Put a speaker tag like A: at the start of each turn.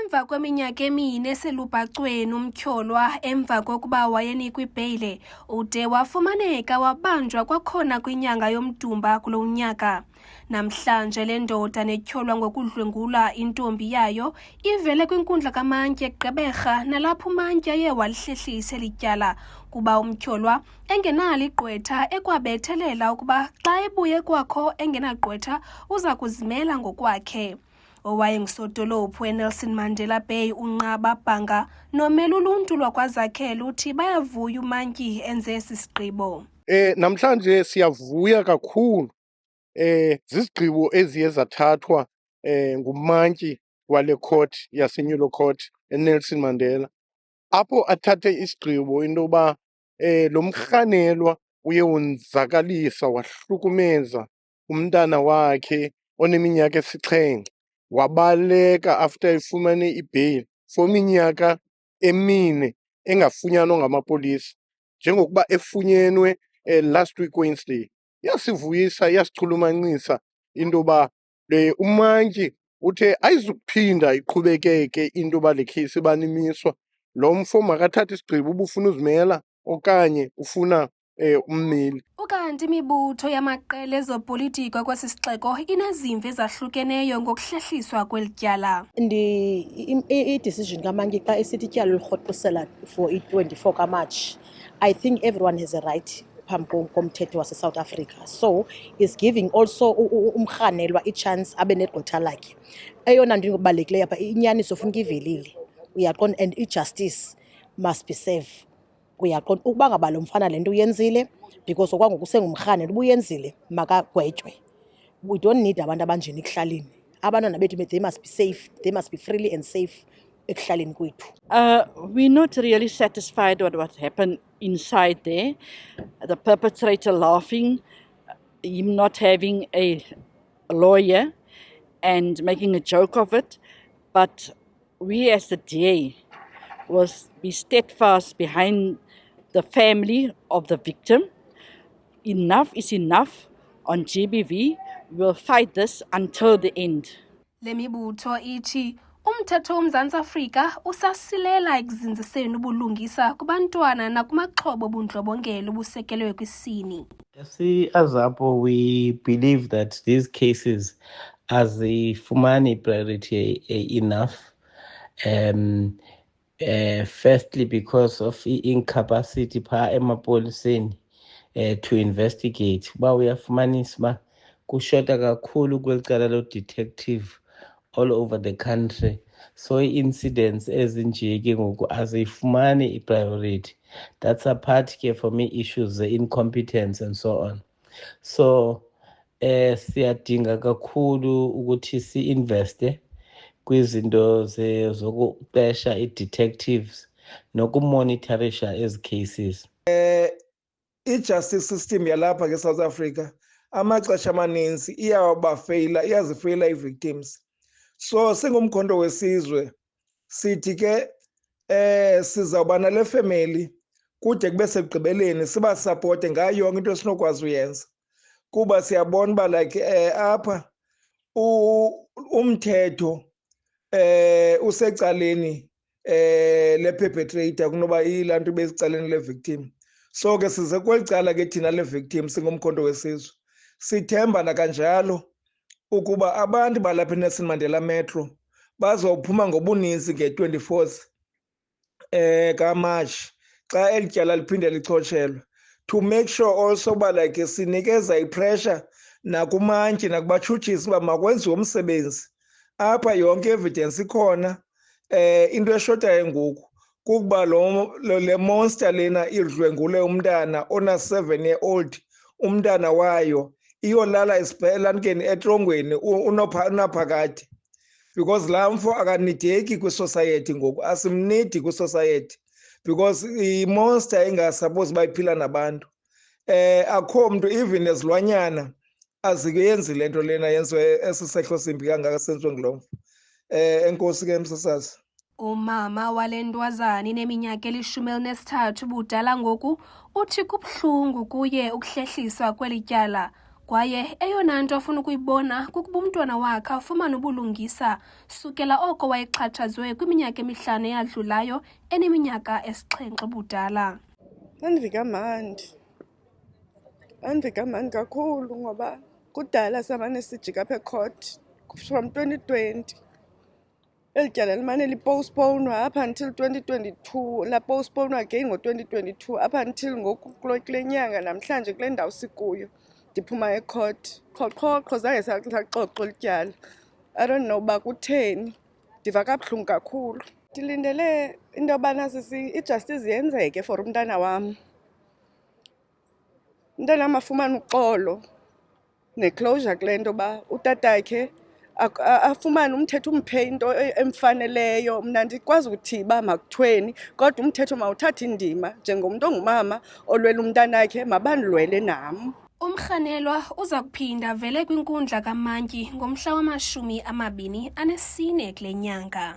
A: Emva kweminyaka emine eselubhacweni umtyholwa emva kokuba wayenikwa ibheyile, ude wafumaneka wabanjwa kwakhona kwinyanga yoMdumba kulo nyaka. Namhlanje le ndoda netyholwa ngokudlwengula intombi yayo ivele kwinkundla kaMantye Gqeberha, nalapho uMantye aye walihlehlisa eli tyala kuba umtyholwa engenalo igqwetha, ekwabethelela ukuba xa ebuye kwakho engenagqwetha uza kuzimela ngokwakhe. Owayengusodolophu eNelson Mandela Bay uNqaba Bhanga nomela uluntu lwakwaZakhele uthi bayavuya uMantye enze esi sigqibo.
B: Namhlanje siyavuya kakhulu zizigqibo eziye zathathwa nguMantye wale court yaseNyulo Court eNelson Mandela, apho athathe isigqibo into yoba lo mrhanelwa uye wonzakalisa wahlukumeza umntana wakhe oneminyaka esi-7. Wabaleka after efumane ibheyili for iminyaka emine engafunyanwa ngamapolisa, njengokuba efunyenwe last week Wednesday. Yasivuyisa, yasichulumancisa into yoba uMantye uthe ayizukuphinda iqhubekeke into yoba le kheyisi ibanimiswa. Lo mfo makathathe isigqibo uba ufuna uzimela okanye ufuna ummeli.
A: Ukanti imibutho yamaqela ezopolitiko kwesi sixeko inezimvo ezahlukeneyo ngokuhlehliswa kweli tyala.
C: I-decision kaMantye xa esithi ityala lirhoxisela for i-24 kaMarch, I think everyone has a right phambi komthetho wase-South Africa. So is giving also umrhanelwa i-chance abe negqwetha lakhe. Eyona nto ingokubalulekileyo apha inyaniso funeka ivelile, uyaqonda, and i-justice must be served. Uyaqonda ukuba ngaba lo mfana le nto uyenzile because okwangoku sengumrhanelwa ubuyenzile, makagwetywe. We don't need abantu abanjeni ekuhlaleni. Abantwana bethu, they must be safe, they must be freely and safe ekuhlaleni kwethu.
D: We're not really satisfied with what happened inside there. The perpetrator laughing, him not having a lawyer and making a joke of it. But we as the DA was be steadfast behind the family of the victim. Enough is enough on GBV. We'll fight this until the end.
A: Le mibutho ithi umthetho woMzantsi Afrika usasilela ekuzinziseni ubulungisa kubantwana nakumaxhoba obundlobongela obusekelwe kwisini.
E: As APO, we believe that these cases, as the Fumani priority enough, firstly because of incapacity pa emapoliseni to investigate. Ba uyafumanisa ba kushota kakhulu kwelicala lo detective all over the country. So incidents ezinje ke ngoku azifumani i-priority. That's a part ke for me issues, the incompetence and so on. So siyadinga kakhulu ukuthi si-investe kwizinto zokuqesha i-detectives nokumonitorisha ezi cases.
F: I-justice system yalapha ke South Africa amaxesha amaninzi iyazifeyila ii-victims. So singumkhondo wesizwe sithi ke sizawuba nale family kude kube sekugqibeleni sibasapote ngayo yonke into esinokwazi uyenza, kuba siyabona uba like apha umthetho usecaleni le-perpetrator kunoba ilaa nto besicaleni le-victim. So ke size kweli cala ke thina le-victim singumkhondo wesizwe sithemba nakanjalo ukuba abantu balapha eNelson Mandela Metro bazawuphuma ngobuninzi nge-24th kaMarch xa eli tyala liphinde lichotshelwe, to make sure also uba like sinikeza ipressure nakuMantye nakubatshutshisi uba makwenziwe umsebenzi. Apha yonke evidence ikhona. Into eshotayo ngoku kukuba le monster lena idlwengule umntana ona-7-year-old, umntana wayo iyolala esiphelanikeni etrongweni unaphakade, because laa mfo akanideki kwisociety ngoku, asimnidi kwisociety because imonster engasapozi uba iphila nabantu. Akho mntu even ezilwanyana azikuyenzi le nto lena yenziwe esisehlo simbi kangaka senziwe ngulo mfo. Enkosi ke msasazi.
A: Umama wale ntwazana ineminyaka 13 budala ngoku uthi kubuhlungu kuye ukuhlehliswa kweli tyala kwaye eyona nto afuna ukuyibona kukuba umntwana wakhe afumane ubulungisa sukela oko wayexhatshazwe kwiminyaka emihlanu eyadlulayo eneminyaka 7 budala.
G: Andiva kamandi kakhulu ngoba kudala samane sijika apha ecourt from 2020. Eli tyala limane lipostponwa up until 2022, lapostponwa again ngo-2022 up until ngoku kule nyanga namhlanje kule ndawo sikuyo ndiphuma ecourt. Qho zange saxoxwa eli tyala. I don't know uba kutheni, ndiva kabuhlungu kakhulu. Ndilindele into yobana ijustice yenzeke for umntana wam. Umntanam afumane uxolo neclosure kule nto yoba utatakhe afumane umthetho umphe into emfaneleyo. Mna ndikwazi ukuthi uba makuthweni, kodwa umthetho mawuthathe indima njengomntu ongumama olwela umntanakhe, mabandilwele nam.
A: Umrhanelwa uza kuphinda vele kwinkundla kaMantyi ngomhla wama-24 kule nyanga.